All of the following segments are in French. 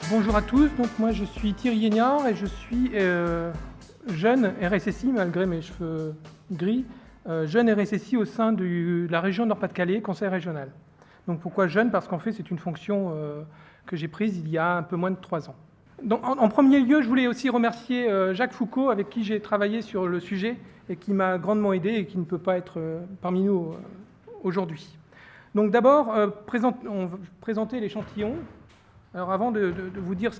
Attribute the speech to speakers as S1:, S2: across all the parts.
S1: Bonjour à tous, donc moi je suis Thierry Guignard et je suis jeune RSSI malgré mes cheveux gris, jeune RSSI au sein de la région Nord-Pas-de-Calais, conseil régional. Donc pourquoi jeune? Parce qu'en fait c'est une fonction que j'ai prise il y a un peu moins de 3 ans. Donc, en premier lieu, je voulais aussi remercier Jacques Foucault avec qui j'ai travaillé sur le sujet et qui m'a grandement aidé et qui ne peut pas être parmi nous aujourd'hui. Donc d'abord, on va présenter l'échantillon. Alors avant de vous dire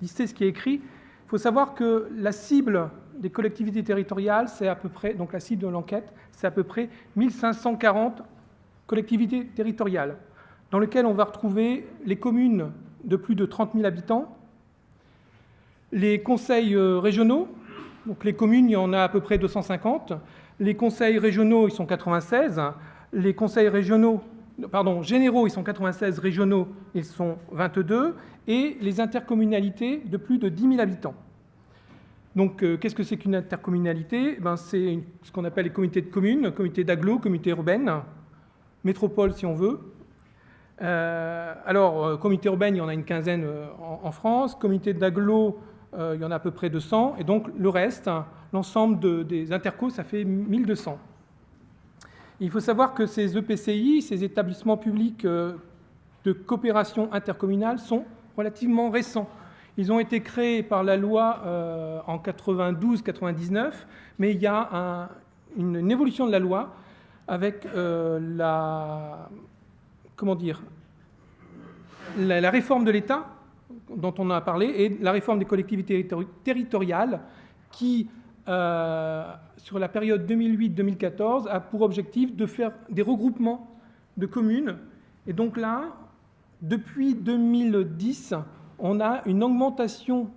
S1: lister ce qui est écrit, il faut savoir que la cible des collectivités territoriales, c'est à peu près, donc la cible de l'enquête, c'est à peu près 1540 collectivités territoriales, dans lesquelles on va retrouver les communes de plus de 30 000 habitants, les conseils régionaux, donc les communes, il y en a à peu près 250, les conseils régionaux, ils sont 96, les conseils généraux, ils sont 96, régionaux, ils sont 22, et les intercommunalités de plus de 10 000 habitants. Donc, qu'est-ce que c'est qu'une intercommunalité? C'est ce qu'on appelle les comités de communes, comités d'agglo, comités urbaines, métropole si on veut. Comité urbaine, il y en a une quinzaine en France, comité d'agglo, il y en a à peu près 200, et donc le reste, l'ensemble des intercos, ça fait 1200. Il faut savoir que ces EPCI, ces établissements publics de coopération intercommunale, sont relativement récents. Ils ont été créés par la loi en 92-99, mais il y a une évolution de la loi avec la réforme de l'État, dont on a parlé, et la réforme des collectivités territoriales qui, sur la période 2008-2014, a pour objectif de faire des regroupements de communes. Et donc là, depuis 2010, on a une augmentation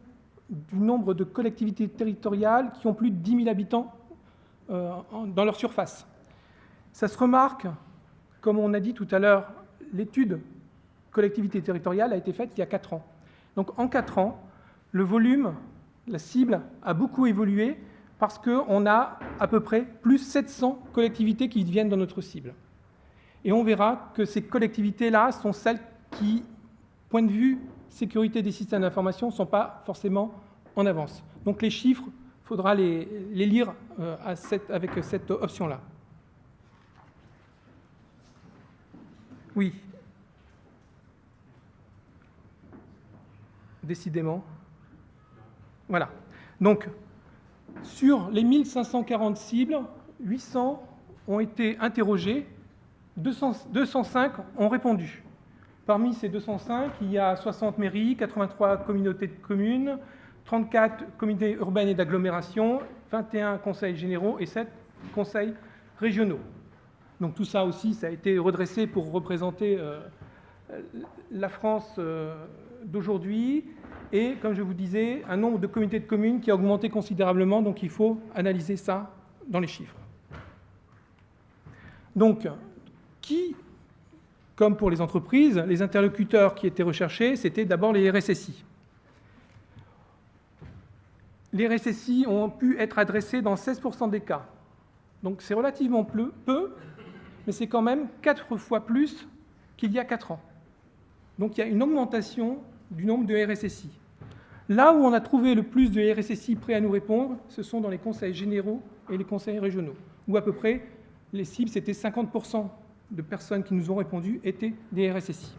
S1: du nombre de collectivités territoriales qui ont plus de 10 000 habitants dans leur surface. Ça se remarque, comme on a dit tout à l'heure, l'étude collectivité territoriale a été faite il y a 4 ans. Donc en 4 ans, le volume, la cible a beaucoup évolué parce qu'on a à peu près plus 700 collectivités qui viennent dans notre cible. Et on verra que ces collectivités-là sont celles qui, point de vue sécurité des systèmes d'information, ne sont pas forcément en avance. Donc les chiffres, il faudra les lire avec cette option-là. Oui. Décidément. Voilà. Donc, sur les 1540 cibles, 800 ont été interrogées, 205 ont répondu. Parmi ces 205, il y a 60 mairies, 83 communautés de communes, 34 comités urbains et d'agglomération, 21 conseils généraux et 7 conseils régionaux. Donc tout ça aussi, ça a été redressé pour représenter la France d'aujourd'hui et, comme je vous disais, un nombre de comités de communes qui a augmenté considérablement, donc il faut analyser ça dans les chiffres. Donc, comme pour les entreprises, les interlocuteurs qui étaient recherchés, c'était d'abord les RSSI. Les RSSI ont pu être adressés dans 16% des cas. Donc c'est relativement peu, mais c'est quand même 4 fois plus qu'il y a 4 ans. Donc il y a une augmentation du nombre de RSSI. Là où on a trouvé le plus de RSSI prêts à nous répondre, ce sont dans les conseils généraux et les conseils régionaux, où à peu près les cibles, c'était 50% de personnes qui nous ont répondu étaient des RSSI.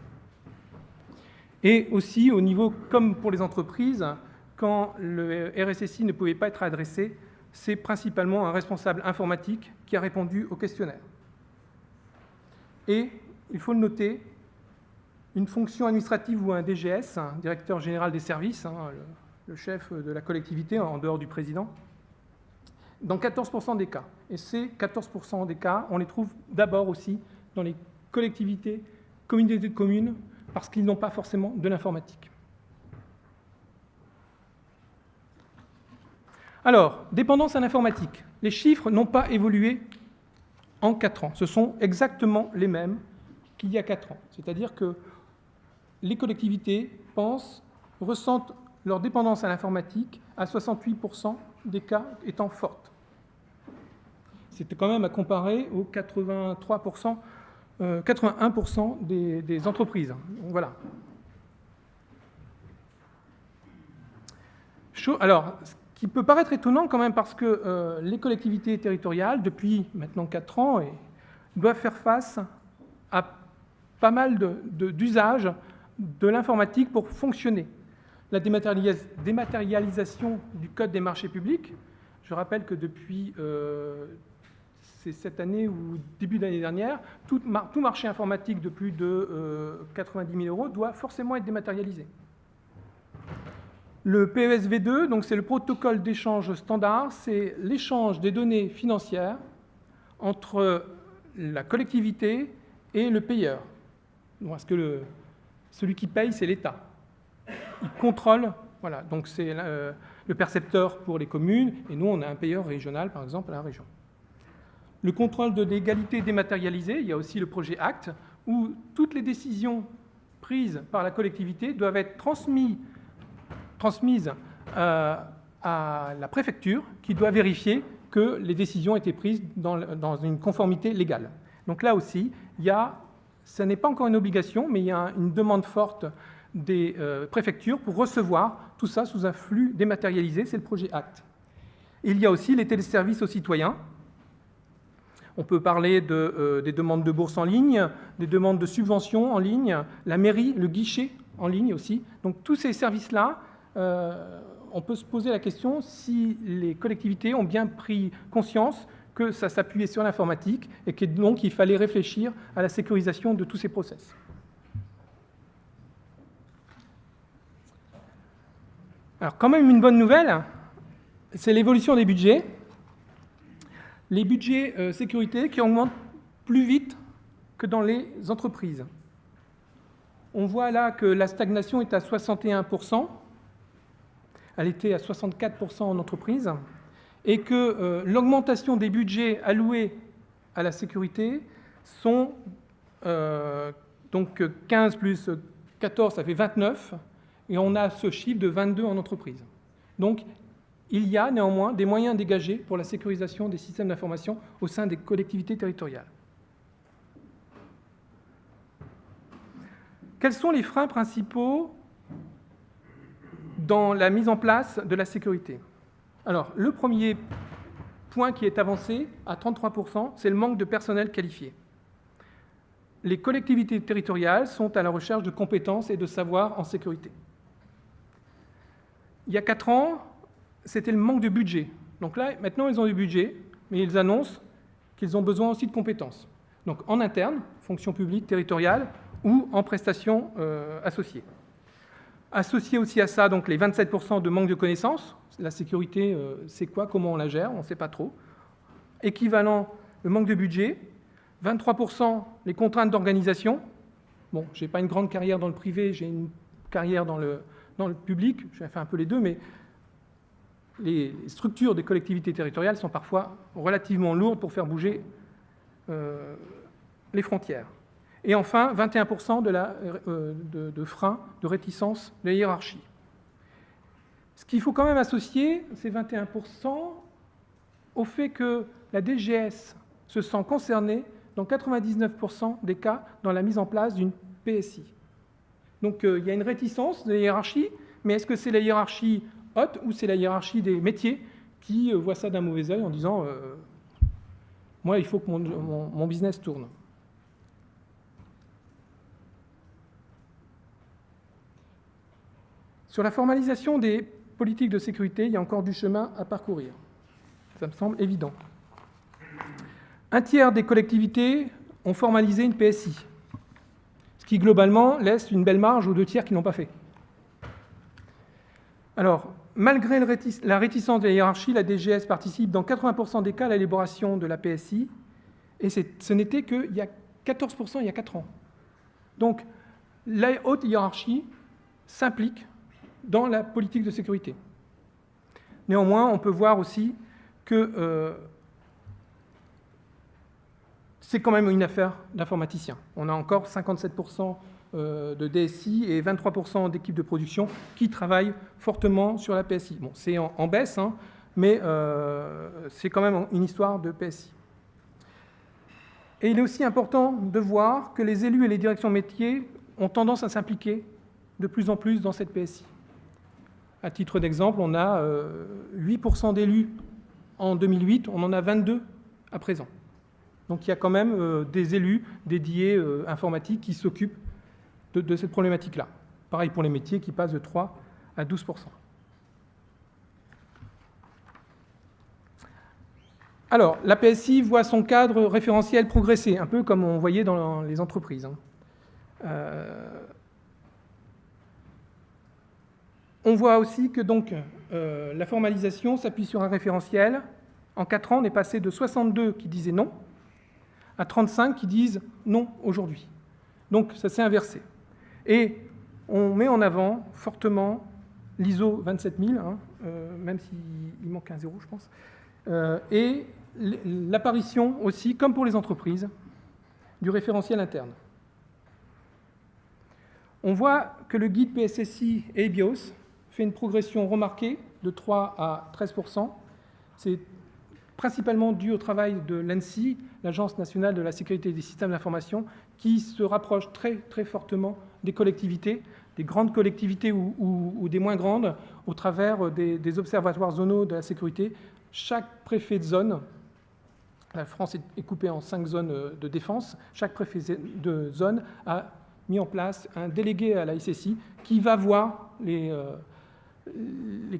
S1: Et aussi, au niveau, comme pour les entreprises, quand le RSSI ne pouvait pas être adressé, c'est principalement un responsable informatique qui a répondu au questionnaire. Et, il faut le noter, une fonction administrative ou un DGS, un directeur général des services, le chef de la collectivité en dehors du président, dans 14% des cas. Et ces 14% des cas, on les trouve d'abord aussi dans les collectivités, communautés de communes, parce qu'ils n'ont pas forcément de l'informatique. Alors, dépendance à l'informatique. Les chiffres n'ont pas évolué en 4 ans. Ce sont exactement les mêmes qu'il y a 4 ans. C'est-à-dire que les collectivités ressentent leur dépendance à l'informatique à 68% des cas étant forte. C'était quand même à comparer aux 81% des entreprises. Donc, voilà. Alors, ce qui peut paraître étonnant quand même, parce que les collectivités territoriales, depuis maintenant 4 ans, doivent faire face à pas mal d'usages de l'informatique pour fonctionner. La dématérialisation du Code des marchés publics, je rappelle que depuis cette année ou début d'année dernière, tout marché informatique de plus de 90 000 € doit forcément être dématérialisé. Le PESV2, donc c'est le protocole d'échange standard, c'est l'échange des données financières entre la collectivité et le payeur. Parce que celui qui paye, c'est l'État. Il contrôle, voilà, donc c'est le percepteur pour les communes, et nous, on a un payeur régional, par exemple, à la région. Le contrôle de l'égalité dématérialisée, il y a aussi le projet ACT, où toutes les décisions prises par la collectivité doivent être transmises à la préfecture, qui doit vérifier que les décisions ont été prises dans une conformité légale. Donc là aussi, ce n'est pas encore une obligation, mais il y a une demande forte des préfectures pour recevoir tout ça sous un flux dématérialisé, c'est le projet ACT. Il y a aussi les téléservices aux citoyens. On peut parler des demandes de bourse en ligne, des demandes de subventions en ligne, la mairie, le guichet en ligne aussi. Donc tous ces services-là, on peut se poser la question si les collectivités ont bien pris conscience que ça s'appuyait sur l'informatique et que donc il fallait réfléchir à la sécurisation de tous ces process. Alors quand même une bonne nouvelle, c'est l'évolution des budgets. Les budgets sécurité qui augmentent plus vite que dans les entreprises. On voit là que la stagnation est à 61%, elle était à 64% en entreprise, et que l'augmentation des budgets alloués à la sécurité sont donc 15 plus 14, ça fait 29, et on a ce chiffre de 22 en entreprise. Donc, il y a néanmoins des moyens dégagés pour la sécurisation des systèmes d'information au sein des collectivités territoriales. Quels sont les freins principaux dans la mise en place de la sécurité? Alors, le premier point qui est avancé à 33%, c'est le manque de personnel qualifié. Les collectivités territoriales sont à la recherche de compétences et de savoirs en sécurité. Il y a 4 ans, c'était le manque de budget. Donc là, maintenant, ils ont du budget, mais ils annoncent qu'ils ont besoin aussi de compétences. Donc en interne, fonction publique, territoriale, ou en prestations associées. Associé aussi à ça, donc les 27% de manque de connaissances. La sécurité, c'est quoi? Comment on la gère? On ne sait pas trop. Équivalent, le manque de budget. 23%, les contraintes d'organisation. Bon, je n'ai pas une grande carrière dans le privé, j'ai une carrière dans le public. J'ai fait un peu les deux, mais les structures des collectivités territoriales sont parfois relativement lourdes pour faire bouger les frontières. Et enfin, 21% de freins, de réticence de la hiérarchie. Ce qu'il faut quand même associer, ces 21%, au fait que la DGS se sent concernée dans 99% des cas dans la mise en place d'une PSI. Donc il y a une réticence de la hiérarchie, mais est-ce que c'est la hiérarchie haute ou c'est la hiérarchie des métiers qui voit ça d'un mauvais œil en disant moi, il faut que mon business tourne. Sur la formalisation des politiques de sécurité, il y a encore du chemin à parcourir. Ça me semble évident. Un tiers des collectivités ont formalisé une PSI, ce qui globalement laisse une belle marge aux 2 tiers qui n'ont pas fait. Alors, malgré la réticence de la hiérarchie, la DGS participe dans 80% des cas à l'élaboration de la PSI, et ce n'était qu'il y a 14% il y a 4 ans. Donc, la haute hiérarchie s'implique dans la politique de sécurité. Néanmoins, on peut voir aussi que c'est quand même une affaire d'informaticiens. On a encore 57% de DSI et 23% d'équipes de production qui travaillent fortement sur la PSI. Bon, c'est en baisse, hein, mais c'est quand même une histoire de PSI. Et il est aussi important de voir que les élus et les directions métiers ont tendance à s'impliquer de plus en plus dans cette PSI. À titre d'exemple, on a 8% d'élus en 2008, on en a 22 à présent. Donc il y a quand même des élus dédiés informatiques qui s'occupent de cette problématique-là. Pareil pour les métiers qui passent de 3 à 12%. Alors, la PSI voit son cadre référentiel progresser, un peu comme on voyait dans les entreprises. On voit aussi que donc, la formalisation s'appuie sur un référentiel. En 4 ans, on est passé de 62 qui disaient non à 35 qui disent non aujourd'hui. Donc, ça s'est inversé. Et on met en avant fortement l'ISO 27000, même s'il manque un zéro, je pense, et l'apparition aussi, comme pour les entreprises, du référentiel interne. On voit que le guide PSSI et BIOS fait une progression remarquée de 3 à 13%. C'est principalement dû au travail de l'ANSSI, l'Agence nationale de la sécurité des systèmes d'information, qui se rapproche très, très fortement des collectivités, des grandes collectivités ou des moins grandes, au travers des observatoires zonaux de la sécurité. Chaque préfet de zone, la France est coupée en 5 zones de défense, chaque préfet de zone a mis en place un délégué à la SSI qui va voir les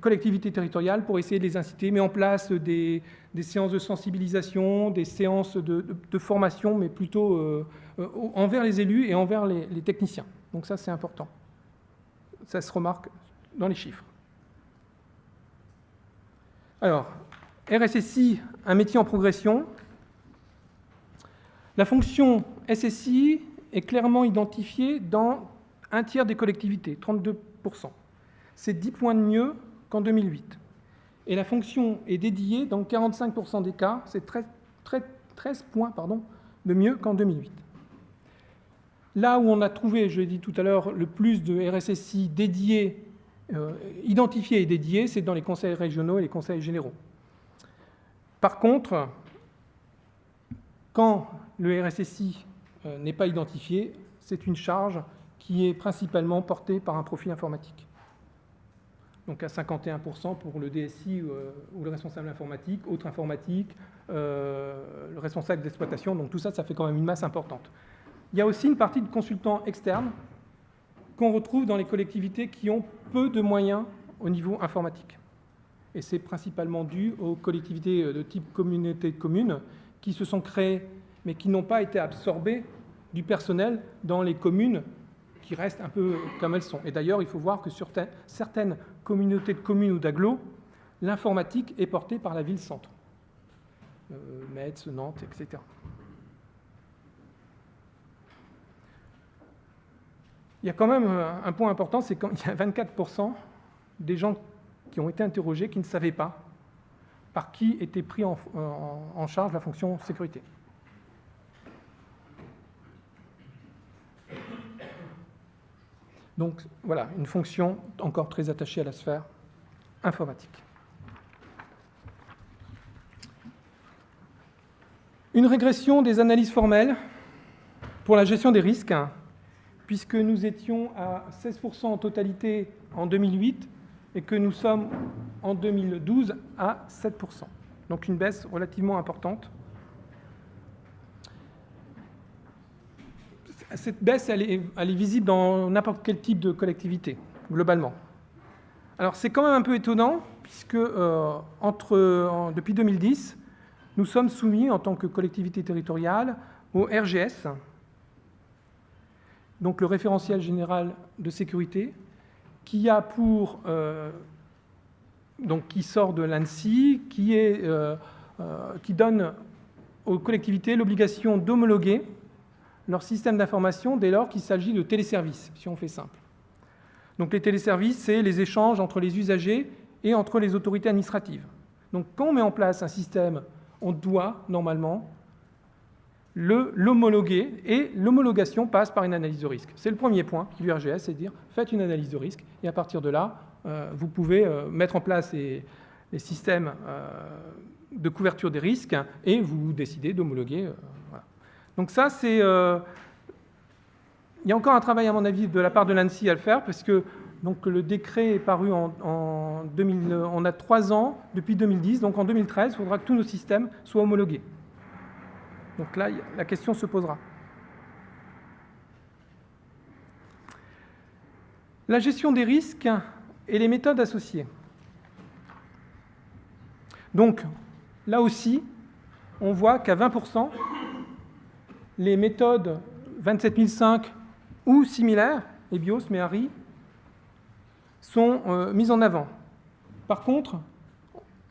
S1: collectivités territoriales pour essayer de les inciter, met en place des séances de sensibilisation, des séances de formation, mais plutôt envers les élus et envers les techniciens. Donc ça, c'est important. Ça se remarque dans les chiffres. Alors, RSSI, un métier en progression. La fonction SSI est clairement identifiée dans un tiers des collectivités, 32%. C'est 10 points de mieux qu'en 2008. Et la fonction est dédiée dans 45% des cas, c'est 13 points de mieux qu'en 2008. Là où on a trouvé, je l'ai dit tout à l'heure, le plus de RSSI dédiés, identifiés et dédiés, c'est dans les conseils régionaux et les conseils généraux. Par contre, quand le RSSI n'est pas identifié, c'est une charge qui est principalement portée par un profil informatique. Donc à 51% pour le DSI ou le responsable informatique, autre informatique, le responsable d'exploitation. Donc tout ça, ça fait quand même une masse importante. Il y a aussi une partie de consultants externes qu'on retrouve dans les collectivités qui ont peu de moyens au niveau informatique. Et c'est principalement dû aux collectivités de type communauté de communes qui se sont créées, mais qui n'ont pas été absorbées du personnel dans les communes qui restent un peu comme elles sont. Et d'ailleurs, il faut voir que sur certaines communautés de communes ou d'agglos, l'informatique est portée par la ville-centre. Metz, Nantes, etc. Il y a quand même un point important, c'est qu'il y a 24% des gens qui ont été interrogés qui ne savaient pas par qui était pris en charge la fonction sécurité. Donc voilà, une fonction encore très attachée à la sphère informatique. Une régression des analyses formelles pour la gestion des risques, puisque nous étions à 16% en totalité en 2008 et que nous sommes en 2012 à 7%. Donc une baisse relativement importante. Cette baisse, elle est visible dans n'importe quel type de collectivité, globalement. Alors c'est quand même un peu étonnant, puisque depuis 2010, nous sommes soumis, en tant que collectivité territoriale, au RGS, donc le référentiel général de sécurité, qui a pour donc qui sort de l'ANSSI, qui donne aux collectivités l'obligation d'homologuer leur système d'information dès lors qu'il s'agit de téléservices, si on fait simple. Donc les téléservices, c'est les échanges entre les usagers et entre les autorités administratives. Donc quand on met en place un système, on doit normalement l'homologuer, et l'homologation passe par une analyse de risque. C'est le premier point du RGS, c'est de dire faites une analyse de risque, et à partir de là, vous pouvez mettre en place les systèmes de couverture des risques, et vous décidez d'homologuer. Voilà. Donc ça, c'est... il y a encore un travail, à mon avis, de la part de l'ANSSI à le faire, parce que Donc le décret est paru en 2000, on a 3 ans depuis 2010, donc en 2013, il faudra que tous nos systèmes soient homologués. Donc là, la question se posera. La gestion des risques et les méthodes associées. Donc là aussi, on voit qu'à 20%, les méthodes 27005 ou similaires, EBIOS, MEHARI, sont mises en avant. Par contre,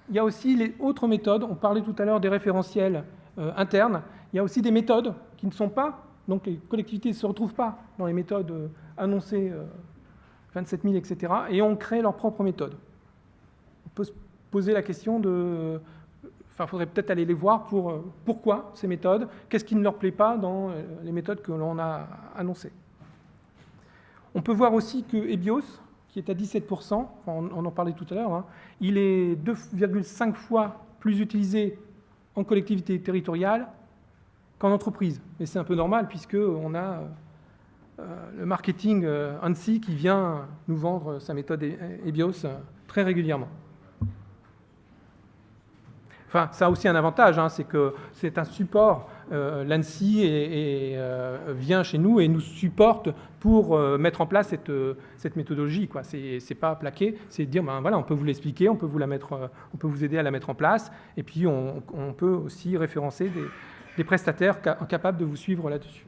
S1: il y a aussi les autres méthodes. On parlait tout à l'heure des référentiels internes. Il y a aussi des méthodes qui ne sont pas, donc les collectivités ne se retrouvent pas dans les méthodes annoncées 27000, etc. Et ont créé leur propre méthode. On peut se poser la question de... Enfin, il faudrait peut-être aller les voir pour pourquoi ces méthodes, qu'est-ce qui ne leur plaît pas dans les méthodes que l'on a annoncées. On peut voir aussi que EBIOS, qui est à 17%, on en parlait tout à l'heure, hein, il est 2,5 fois plus utilisé en collectivité territoriale qu'en entreprise. Et c'est un peu normal, puisqu'on a le marketing ANSSI qui vient nous vendre sa méthode EBIOS très régulièrement. Enfin, ça a aussi un avantage, hein, c'est que c'est un support. L'ANSSI vient chez nous et nous supporte pour mettre en place cette méthodologie. C'est pas plaqué, c'est dire ben voilà, on peut vous l'expliquer, on peut vous aider à la mettre en place, et puis on peut aussi référencer des prestataires capables de vous suivre là-dessus.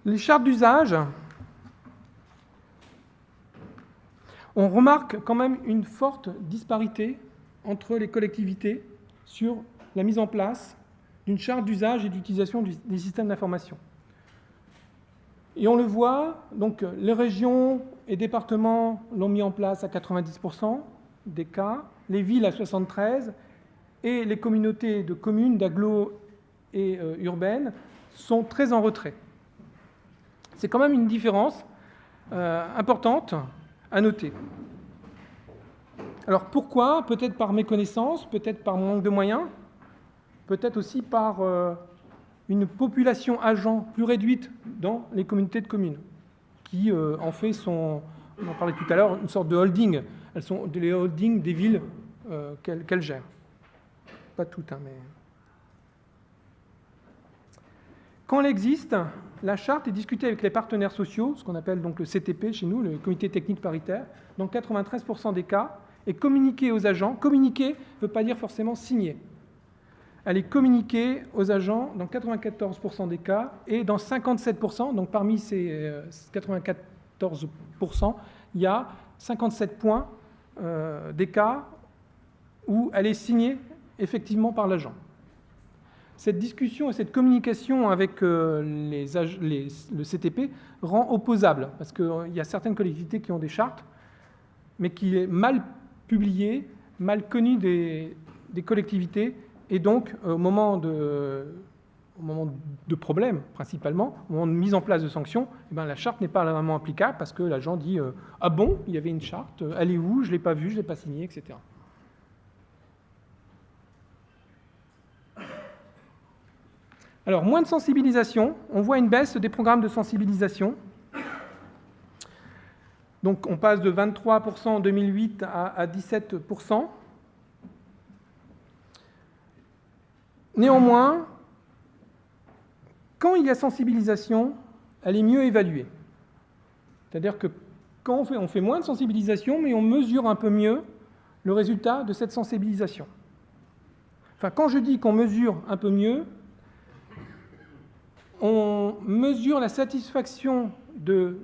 S1: Les chartes d'usage. On remarque quand même une forte disparité entre les collectivités sur la mise en place d'une charte d'usage et d'utilisation des systèmes d'information. Et on le voit, donc les régions et départements l'ont mis en place à 90% des cas, les villes à 73%, et les communautés de communes, d'agglo et urbaines sont très en retrait. C'est quand même une différence importante à noter. Alors pourquoi? Peut-être par méconnaissance, peut-être par manque de moyens, peut-être aussi par une population agent plus réduite dans les communautés de communes, qui en fait sont, on en parlait tout à l'heure, une sorte de holding. Elles sont les holdings des villes qu'elles gèrent. Pas toutes, hein, mais... Quand elle existe, la charte est discutée avec les partenaires sociaux, ce qu'on appelle donc le CTP chez nous, le comité technique paritaire, dans 93% des cas, et communiquée aux agents. Communiquer ne veut pas dire forcément signer. Elle est communiquée aux agents dans 94% des cas, et dans 57%, donc parmi ces 94%, il y a 57 points des cas où elle est signée effectivement par l'agent. Cette discussion et cette communication avec le CTP rend opposable, parce qu'il y a certaines collectivités qui ont des chartes, mais qui est mal publiée, mal connue des collectivités, et donc au moment de problème, principalement, au moment de mise en place de sanctions, eh bien, la charte n'est pas vraiment applicable, parce que l'agent dit « Ah bon, il y avait une charte, elle est où? Je ne l'ai pas vue, je ne l'ai pas signée, etc. » Alors, moins de sensibilisation, on voit une baisse des programmes de sensibilisation. Donc, on passe de 23% en 2008 à 17%. Néanmoins, quand il y a sensibilisation, elle est mieux évaluée. C'est-à-dire que quand on fait moins de sensibilisation, mais on mesure un peu mieux le résultat de cette sensibilisation. Enfin, quand je dis qu'on mesure un peu mieux, on mesure la satisfaction de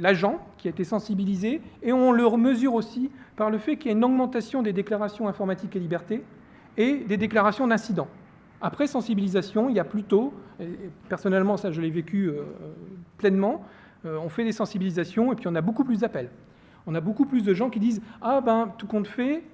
S1: l'agent qui a été sensibilisé, et on le mesure aussi par le fait qu'il y a une augmentation des déclarations informatique et liberté et des déclarations d'incidents. Après sensibilisation, il y a plutôt, et personnellement ça je l'ai vécu pleinement, on fait des sensibilisations et puis on a beaucoup plus d'appels. On a beaucoup plus de gens qui disent « Ah ben, tout compte fait,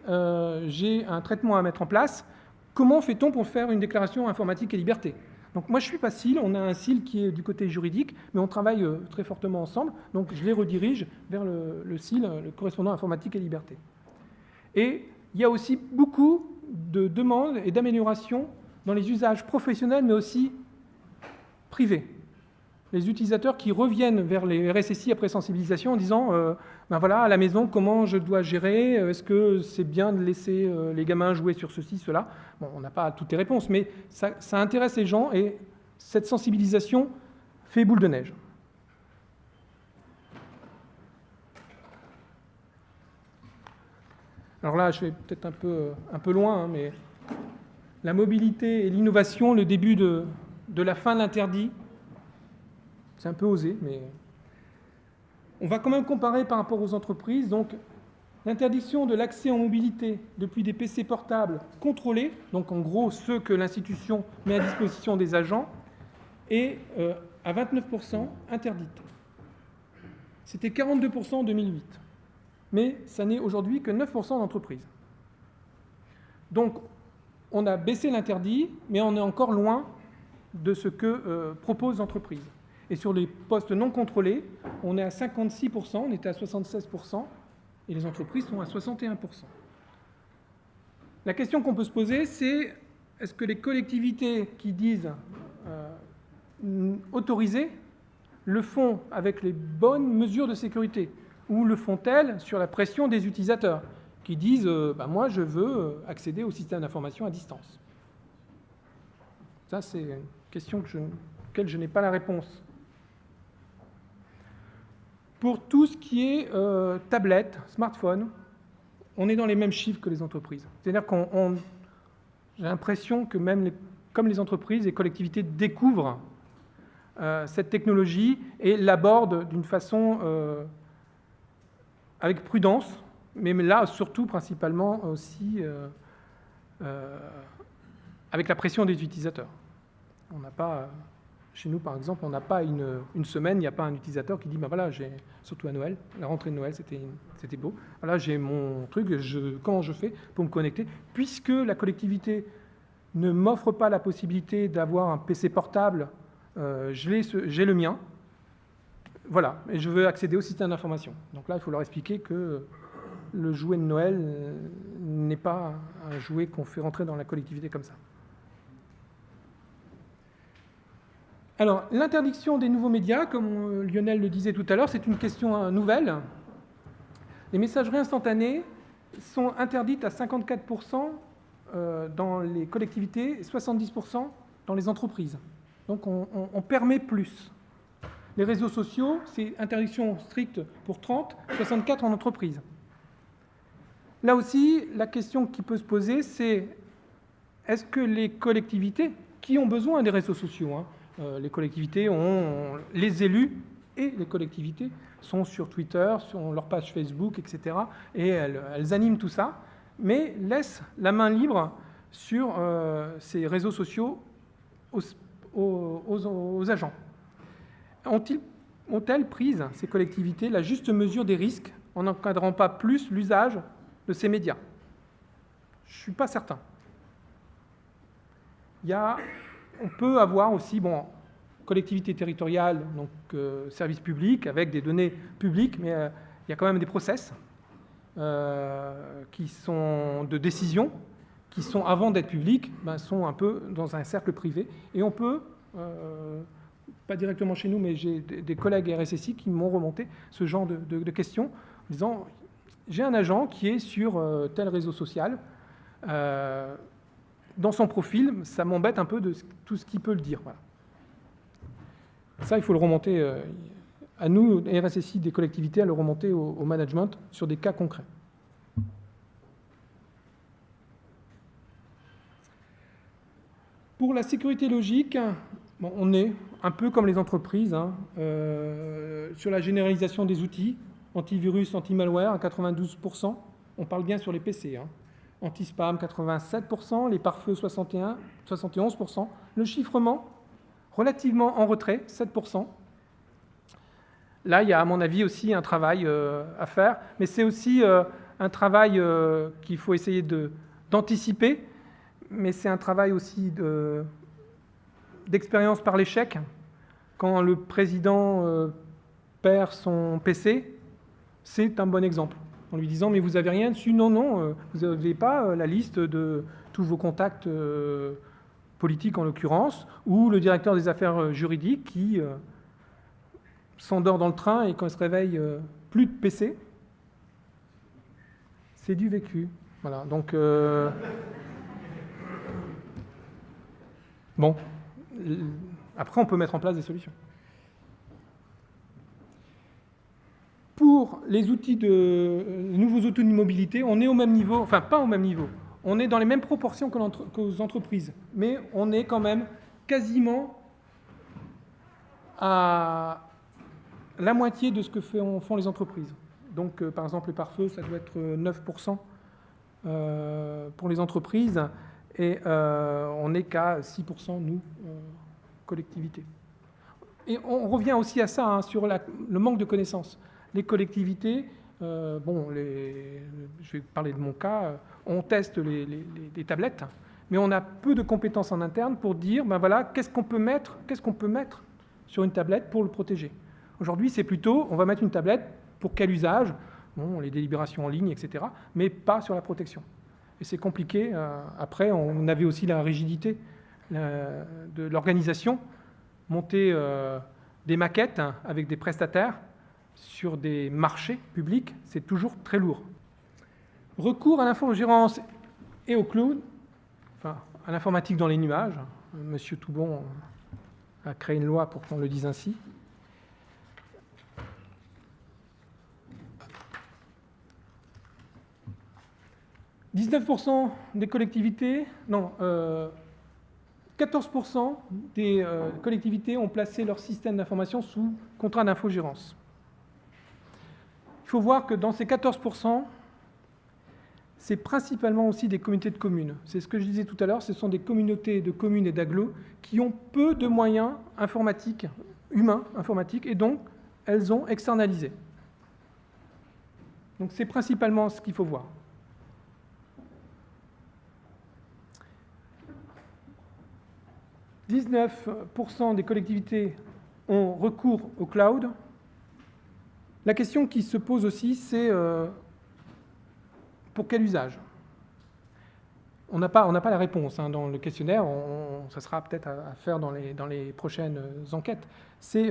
S1: j'ai un traitement à mettre en place, comment fait-on pour faire une déclaration informatique et liberté ?» Donc moi je suis pas SIL, on a un SIL qui est du côté juridique, mais on travaille très fortement ensemble, donc je les redirige vers le SIL, le correspondant informatique et liberté. Et il y a aussi beaucoup de demandes et d'améliorations dans les usages professionnels, mais aussi privés. Les utilisateurs qui reviennent vers les RSSI après sensibilisation en disant ben voilà, à la maison, comment je dois gérer, est-ce que c'est bien de laisser les gamins jouer sur ceci, cela. Bon, on n'a pas toutes les réponses, mais ça intéresse les gens et cette sensibilisation fait boule de neige. Alors là, je vais peut-être un peu loin, hein, mais la mobilité et l'innovation, le début de la fin de l'interdit, c'est un peu osé, mais on va quand même comparer par rapport aux entreprises. Donc, l'interdiction de l'accès en mobilité depuis des PC portables contrôlés, donc en gros ceux que l'institution met à disposition des agents, est à 29% interdite. C'était 42% en 2008. Mais ça n'est aujourd'hui que 9% d'entreprises. Donc, on a baissé l'interdit, mais on est encore loin de ce que proposent les entreprises. Et sur les postes non contrôlés, on est à 56%, on était à 76%, et les entreprises sont à 61%. La question qu'on peut se poser, c'est est-ce que les collectivités qui disent autoriser le font avec les bonnes mesures de sécurité, ou le font-elles sur la pression des utilisateurs qui disent moi je veux accéder au système d'information à distance. Ça, c'est une question auquel je n'ai pas la réponse. Pour tout ce qui est tablette, smartphone, on est dans les mêmes chiffres que les entreprises. C'est-à-dire j'ai l'impression que même comme les entreprises, les collectivités découvrent cette technologie et l'abordent d'une façon avec prudence, mais là, surtout, principalement aussi avec la pression des utilisateurs. On n'a pas... Chez nous, par exemple, on n'a pas une semaine, il n'y a pas un utilisateur qui dit ben voilà, surtout à Noël, la rentrée de Noël, c'était beau. Voilà, j'ai mon truc, comment je fais pour me connecter? Puisque la collectivité ne m'offre pas la possibilité d'avoir un PC portable, j'ai le mien, voilà, et je veux accéder au système d'information. Donc là, il faut leur expliquer que le jouet de Noël n'est pas un jouet qu'on fait rentrer dans la collectivité comme ça. Alors, l'interdiction des nouveaux médias, comme Lionel le disait tout à l'heure, c'est une question nouvelle. Les messageries instantanées sont interdites à 54% dans les collectivités et 70% dans les entreprises. Donc, on permet plus. Les réseaux sociaux, c'est interdiction stricte pour 30, 64 en entreprise. Là aussi, la question qui peut se poser, c'est est-ce que les collectivités, qui ont besoin des réseaux sociaux, les collectivités les élus et les collectivités sont sur Twitter, sur leur page Facebook, etc. Et elles animent tout ça, mais laissent la main libre sur ces réseaux sociaux aux agents. Ont-elles prise, ces collectivités, la juste mesure des risques en n'encadrant pas plus l'usage de ces médias? Je ne suis pas certain. On peut avoir aussi, collectivité territoriale, donc service public, avec des données publiques, mais il y a quand même des process qui sont de décision, qui sont, avant d'être publics, sont un peu dans un cercle privé. Et on peut, pas directement chez nous, mais j'ai des collègues RSSI qui m'ont remonté ce genre de questions, en disant, j'ai un agent qui est sur tel réseau social, dans son profil, ça m'embête un peu de tout ce qu'il peut le dire. Voilà. Ça, il faut le remonter à nous, RSSI des collectivités, à le remonter au management sur des cas concrets. Pour la sécurité logique, on est un peu comme les entreprises sur la généralisation des outils, antivirus, anti-malware à 92%, on parle bien sur les PC. Anti-spam 87%, les pare-feux 71%, le chiffrement relativement en retrait 7%. Là, il y a à mon avis aussi un travail à faire, mais c'est aussi un travail qu'il faut essayer d'anticiper, mais c'est un travail aussi d'expérience par l'échec. Quand le président perd son PC, c'est un bon exemple. En lui disant « mais vous n'avez rien dessus ?» Non, vous n'avez pas la liste de tous vos contacts politique en l'occurrence, ou le directeur des affaires juridiques qui s'endort dans le train et quand il se réveille, plus de PC. C'est du vécu. Voilà, donc... bon, après on peut mettre en place des solutions. Pour les nouveaux outils de mobilité, on est au même niveau, enfin pas au même niveau, on est dans les mêmes proportions qu'aux entreprises, mais on est quand même quasiment à la moitié de ce que font les entreprises. Donc par exemple les pare-feux, ça doit être 9% pour les entreprises, et on n'est qu'à 6% nous, collectivités. Et on revient aussi à ça, hein, sur le manque de connaissances. Les collectivités, je vais parler de mon cas, on teste les tablettes, mais on a peu de compétences en interne pour dire, ben voilà, qu'est-ce qu'on peut mettre sur une tablette pour le protéger. Aujourd'hui, c'est plutôt, on va mettre une tablette pour quel usage, bon, les délibérations en ligne, etc., mais pas sur la protection. Et c'est compliqué. Après, on avait aussi la rigidité de l'organisation, monter des maquettes avec des prestataires sur des marchés publics, c'est toujours très lourd. Recours à l'infogérance et au cloud, enfin à l'informatique dans les nuages. Monsieur Toubon a créé une loi pour qu'on le dise ainsi. « 19% des collectivités, non, 14% des collectivités ont placé leur système d'information sous contrat d'infogérance. Il faut voir que dans ces 14%, c'est principalement aussi des communautés de communes. C'est ce que je disais tout à l'heure, ce sont des communautés de communes et d'agglos qui ont peu de moyens informatiques, humains informatiques, et donc elles ont externalisé. Donc c'est principalement ce qu'il faut voir. « 19% des collectivités ont recours au cloud. » La question qui se pose aussi, c'est pour quel usage? On n'a pas la réponse hein, dans le questionnaire, ça sera peut-être à faire dans les prochaines enquêtes. C'est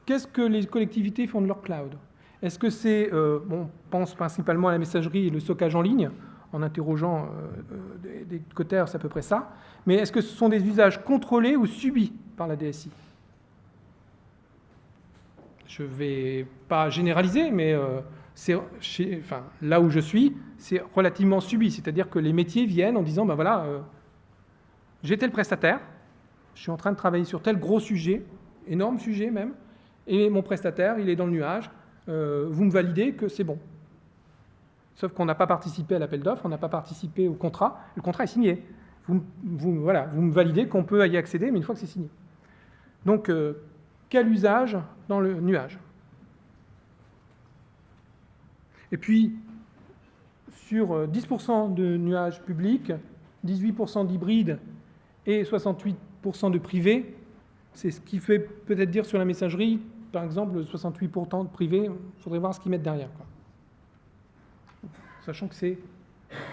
S1: qu'est-ce que les collectivités font de leur cloud? Est-ce que c'est, on pense principalement à la messagerie et le stockage en ligne, en interrogeant des cotères, c'est à peu près ça, mais est-ce que ce sont des usages contrôlés ou subis par la DSI? Je ne vais pas généraliser, mais là où je suis, c'est relativement subi. C'est-à-dire que les métiers viennent en disant, ben voilà, j'ai tel prestataire, je suis en train de travailler sur tel gros sujet, énorme sujet même, et mon prestataire, il est dans le nuage, vous me validez que c'est bon. Sauf qu'on n'a pas participé à l'appel d'offres, on n'a pas participé au contrat, le contrat est signé. Vous me validez qu'on peut y accéder, mais une fois que c'est signé. Donc, quel usage dans le nuage? Et puis, sur 10% de nuages publics, 18% d'hybrides et 68% de privés, c'est ce qui fait peut-être dire sur la messagerie, par exemple, 68% de privés, il faudrait voir ce qu'ils mettent derrière, quoi. Sachant que ces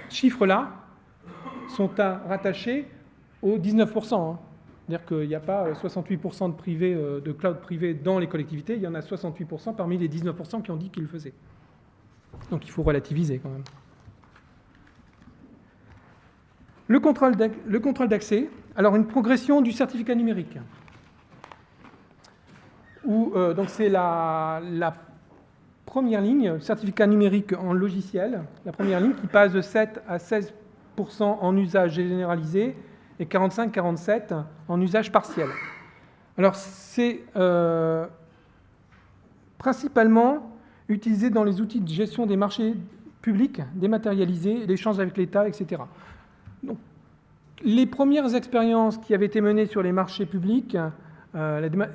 S1: chiffres-là sont à rattacher aux 19%. Hein. C'est-à-dire qu'il n'y a pas 68% de privés, de cloud privé dans les collectivités, il y en a 68% parmi les 19% qui ont dit qu'ils le faisaient. Donc il faut relativiser quand même. Le contrôle d'accès, alors une progression du certificat numérique. Donc c'est la première ligne, certificat numérique en logiciel, la première ligne qui passe de 7 à 16% en usage généralisé et 45-47 en usage partiel. Alors c'est principalement utilisé dans les outils de gestion des marchés publics, dématérialisés, l'échange avec l'État, etc. Donc, les premières expériences qui avaient été menées sur les marchés publics,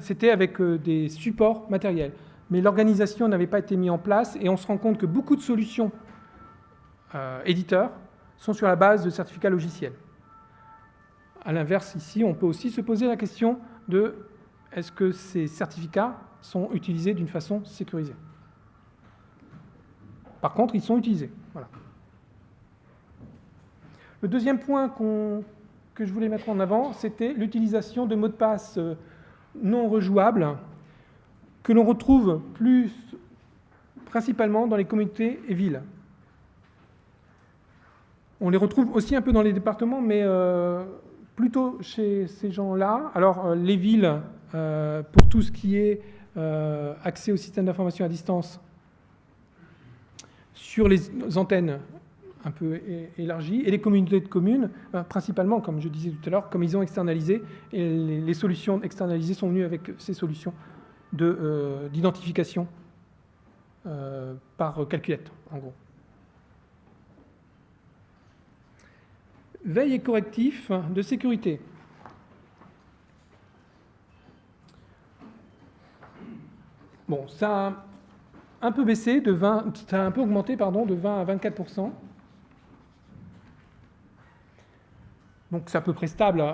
S1: c'était avec des supports matériels. Mais l'organisation n'avait pas été mise en place et on se rend compte que beaucoup de solutions éditeurs sont sur la base de certificats logiciels. À l'inverse, ici, on peut aussi se poser la question de est-ce que ces certificats sont utilisés d'une façon sécurisée? Par contre, ils sont utilisés. Voilà. Le deuxième point que je voulais mettre en avant, c'était l'utilisation de mots de passe non rejouables que l'on retrouve principalement dans les communautés et villes. On les retrouve aussi un peu dans les départements, mais plutôt chez ces gens-là. Alors, les villes, pour tout ce qui est accès au système d'information à distance, sur les antennes un peu élargies, et les communautés de communes, principalement, comme je disais tout à l'heure, comme ils ont externalisé, et les solutions externalisées sont venues avec ces solutions d'identification par calculette, en gros. Veille et correctif de sécurité. Bon, ça a un peu baissé, ça a un peu augmenté, pardon, de 20 à 24%. Donc c'est à peu près stable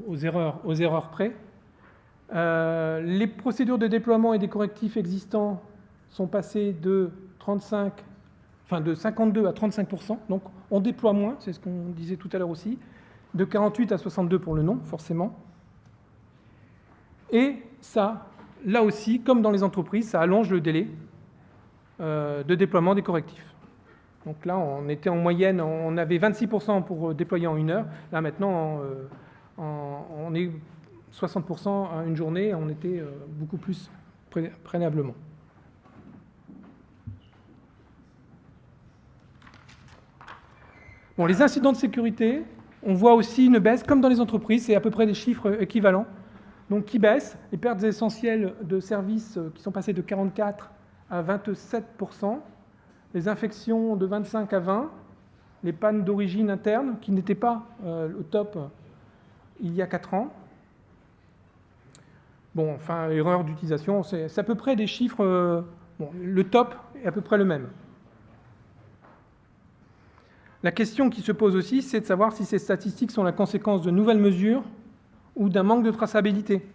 S1: aux erreurs près. Les procédures de déploiement et des correctifs existants sont passées de 52 à 35%, donc on déploie moins, c'est ce qu'on disait tout à l'heure aussi, de 48 à 62 pour le non, forcément. Et ça, là aussi, comme dans les entreprises, ça allonge le délai de déploiement des correctifs. Donc là, on était en moyenne, on avait 26% pour déployer en 1 heure. Là, maintenant, on est 60% à une journée, on était beaucoup plus préalablement. Bon, les incidents de sécurité, on voit aussi une baisse, comme dans les entreprises, c'est à peu près des chiffres équivalents, donc qui baissent. Les pertes essentielles de services qui sont passées de 44 à 27%, les infections de 25 à 20, les pannes d'origine interne qui n'étaient pas au top il y a 4 ans. Bon, enfin, erreur d'utilisation, c'est à peu près des chiffres, bon, le top est à peu près le même. La question qui se pose aussi, c'est de savoir si ces statistiques sont la conséquence de nouvelles mesures ou d'un manque de traçabilité.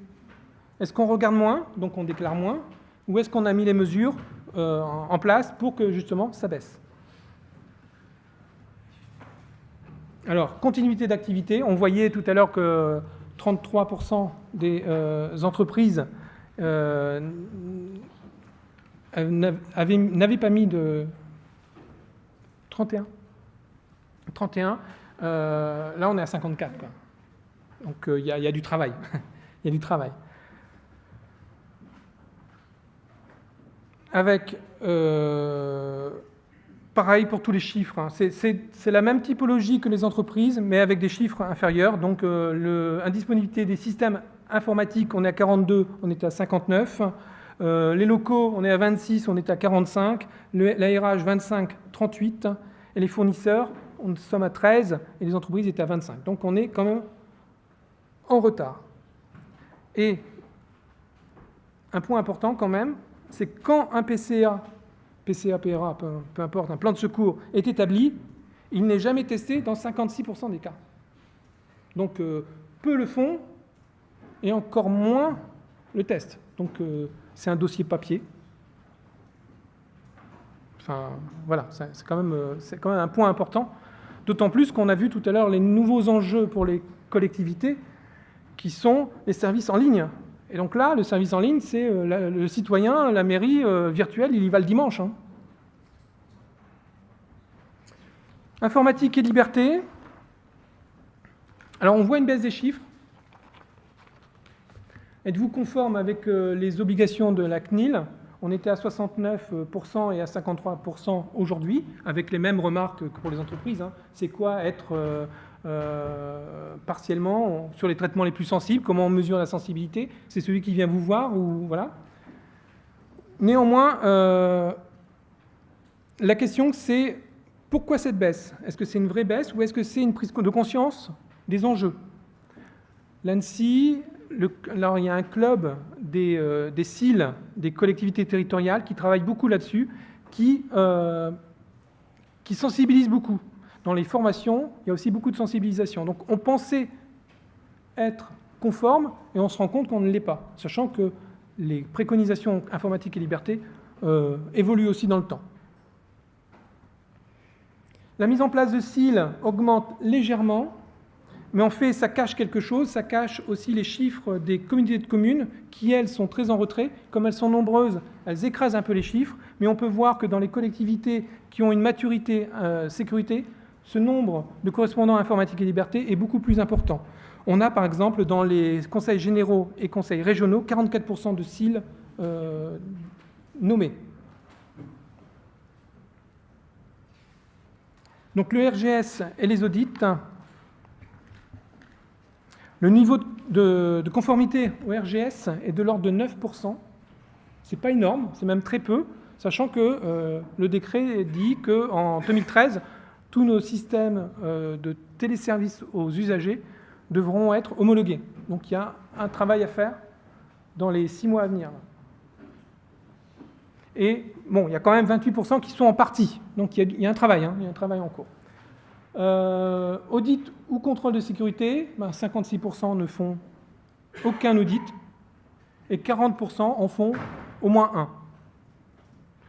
S1: Est-ce qu'on regarde moins, donc on déclare moins, ou est-ce qu'on a mis les mesures en place pour que justement ça baisse? Alors, continuité d'activité, on voyait tout à l'heure que 33% des entreprises n'avaient pas mis de 31. Là, on est à 54. Quoi. Donc, il y a du travail. Il y a du travail. Avec, pareil pour tous les chiffres. Hein. C'est la même typologie que les entreprises, mais avec des chiffres inférieurs. Donc, indisponibilité des systèmes informatiques, on est à 42, on était à 59. Les locaux, on est à 26, on est à 45. L'ARH, 25, 38. Et les fournisseurs, on sommes à 13 et les entreprises étaient à 25. Donc on est quand même en retard. Et un point important quand même, c'est quand un PCA, PRA, peu importe, un plan de secours est établi, il n'est jamais testé dans 56% des cas. Donc peu le font et encore moins le testent. Donc c'est un dossier papier. Enfin, voilà, c'est quand même un point important. D'autant plus qu'on a vu tout à l'heure les nouveaux enjeux pour les collectivités qui sont les services en ligne. Et donc là, le service en ligne, c'est le citoyen, la mairie virtuelle, il y va le dimanche. Hein. Informatique et liberté. Alors on voit une baisse des chiffres. Êtes-vous conforme avec les obligations de la CNIL ? On était à 69% et à 53% aujourd'hui, avec les mêmes remarques que pour les entreprises. Hein. C'est quoi être partiellement sur les traitements les plus sensibles? Comment on mesure la sensibilité? C'est celui qui vient vous voir ou voilà. Néanmoins, la question c'est pourquoi cette baisse? Est-ce que c'est une vraie baisse ou est-ce que c'est une prise de conscience des enjeux? L'ANSSI, alors il y a un club des CIL, des collectivités territoriales, qui travaillent beaucoup là-dessus, qui sensibilisent beaucoup. Dans les formations, il y a aussi beaucoup de sensibilisation. Donc on pensait être conforme et on se rend compte qu'on ne l'est pas, sachant que les préconisations informatique et liberté évoluent aussi dans le temps. La mise en place de CIL augmente légèrement, Mais en fait, ça cache quelque chose, ça cache aussi les chiffres des communautés de communes qui, elles, sont très en retrait. Comme elles sont nombreuses, elles écrasent un peu les chiffres, mais on peut voir que dans les collectivités qui ont une maturité sécurité, ce nombre de correspondants informatique et liberté est beaucoup plus important. On a, par exemple, dans les conseils généraux et conseils régionaux, 44% de CIL nommés. Donc le RGS et les audits. Le niveau de conformité au RGS est de l'ordre de 9%. Ce n'est pas énorme, c'est même très peu, sachant que le décret dit qu'en 2013, tous nos systèmes de téléservices aux usagers devront être homologués. Donc il y a un travail à faire dans les 6 mois à venir. Et bon, il y a quand même 28% qui sont en partie. Donc il y a un travail, il y a un travail en cours. Audit ou contrôle de sécurité, 56% ne font aucun audit et 40% en font au moins un.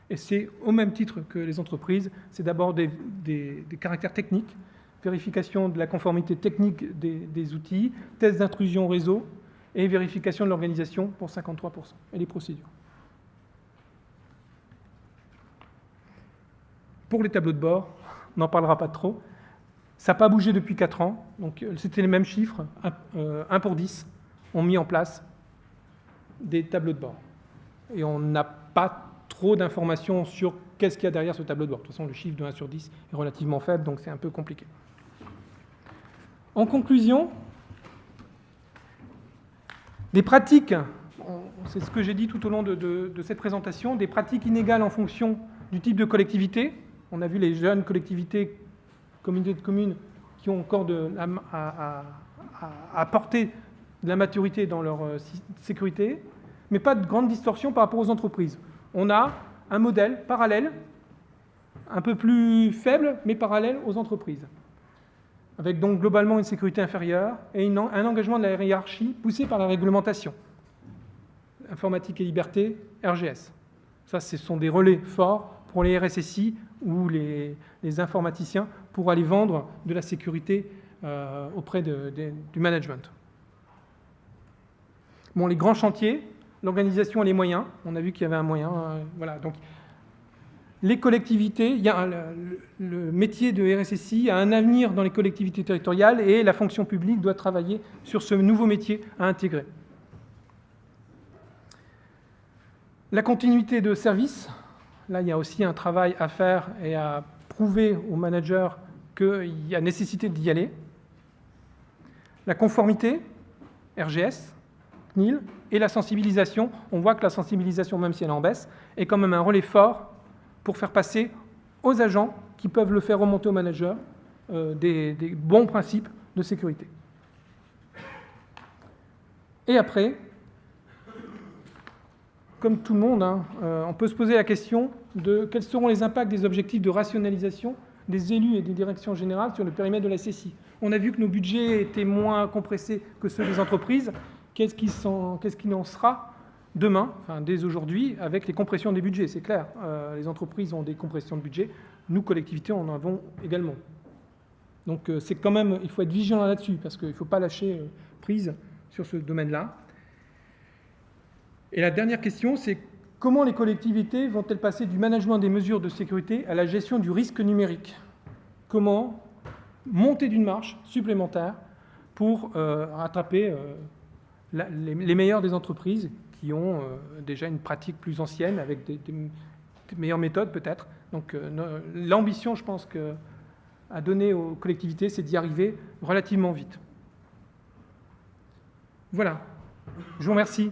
S1: Et c'est au même titre que les entreprises, c'est d'abord des caractères techniques, vérification de la conformité technique des outils, tests d'intrusion réseau et vérification de l'organisation pour 53% et les procédures. Pour les tableaux de bord, on n'en parlera pas trop. Ça n'a pas bougé depuis 4 ans, donc c'était les mêmes chiffres, 1 pour 10 ont mis en place des tableaux de bord. Et on n'a pas trop d'informations sur qu'est-ce qu'il y a derrière ce tableau de bord. De toute façon, le chiffre de 1 sur 10 est relativement faible, donc c'est un peu compliqué. En conclusion, des pratiques, c'est ce que j'ai dit tout au long de cette présentation, des pratiques inégales en fonction du type de collectivité. On a vu les jeunes collectivités, communautés de communes qui ont encore à apporter de la maturité dans leur sécurité, mais pas de grande distorsion par rapport aux entreprises. On a un modèle parallèle, un peu plus faible, mais parallèle aux entreprises, avec donc globalement une sécurité inférieure et un engagement de la hiérarchie poussé par la réglementation. Informatique et liberté, RGS. Ça, ce sont des relais forts pour les RSSI ou les informaticiens pour aller vendre de la sécurité auprès du management. Bon, les grands chantiers, l'organisation et les moyens. On a vu qu'il y avait un moyen. Voilà. Donc, les collectivités, il y a le métier de RSSI a un avenir dans les collectivités territoriales et la fonction publique doit travailler sur ce nouveau métier à intégrer. La continuité de service. Là, il y a aussi un travail à faire et à prouver aux managers qu'il y a nécessité d'y aller. La conformité, RGS, CNIL, et la sensibilisation. On voit que la sensibilisation, même si elle est en baisse, est quand même un relais fort pour faire passer aux agents qui peuvent le faire remonter aux managers des bons principes de sécurité. Et après, comme tout le monde, on peut se poser la question de quels seront les impacts des objectifs de rationalisation des élus et des directions générales sur le périmètre de la SSI. On a vu que nos budgets étaient moins compressés que ceux des entreprises. Qu'est-ce qu'il en sera demain, enfin, dès aujourd'hui, avec les compressions des budgets? C'est clair, les entreprises ont des compressions de budget, nous, collectivités, en avons également. Donc c'est quand même, il faut être vigilant là-dessus, parce qu'il ne faut pas lâcher prise sur ce domaine-là. Et la dernière question, c'est comment les collectivités vont-elles passer du management des mesures de sécurité à la gestion du risque numérique? Comment monter d'une marche supplémentaire pour rattraper les meilleures des entreprises qui ont déjà une pratique plus ancienne avec des meilleures méthodes peut-être. Donc l'ambition, je pense, à donner aux collectivités, c'est d'y arriver relativement vite. Voilà. Je vous remercie.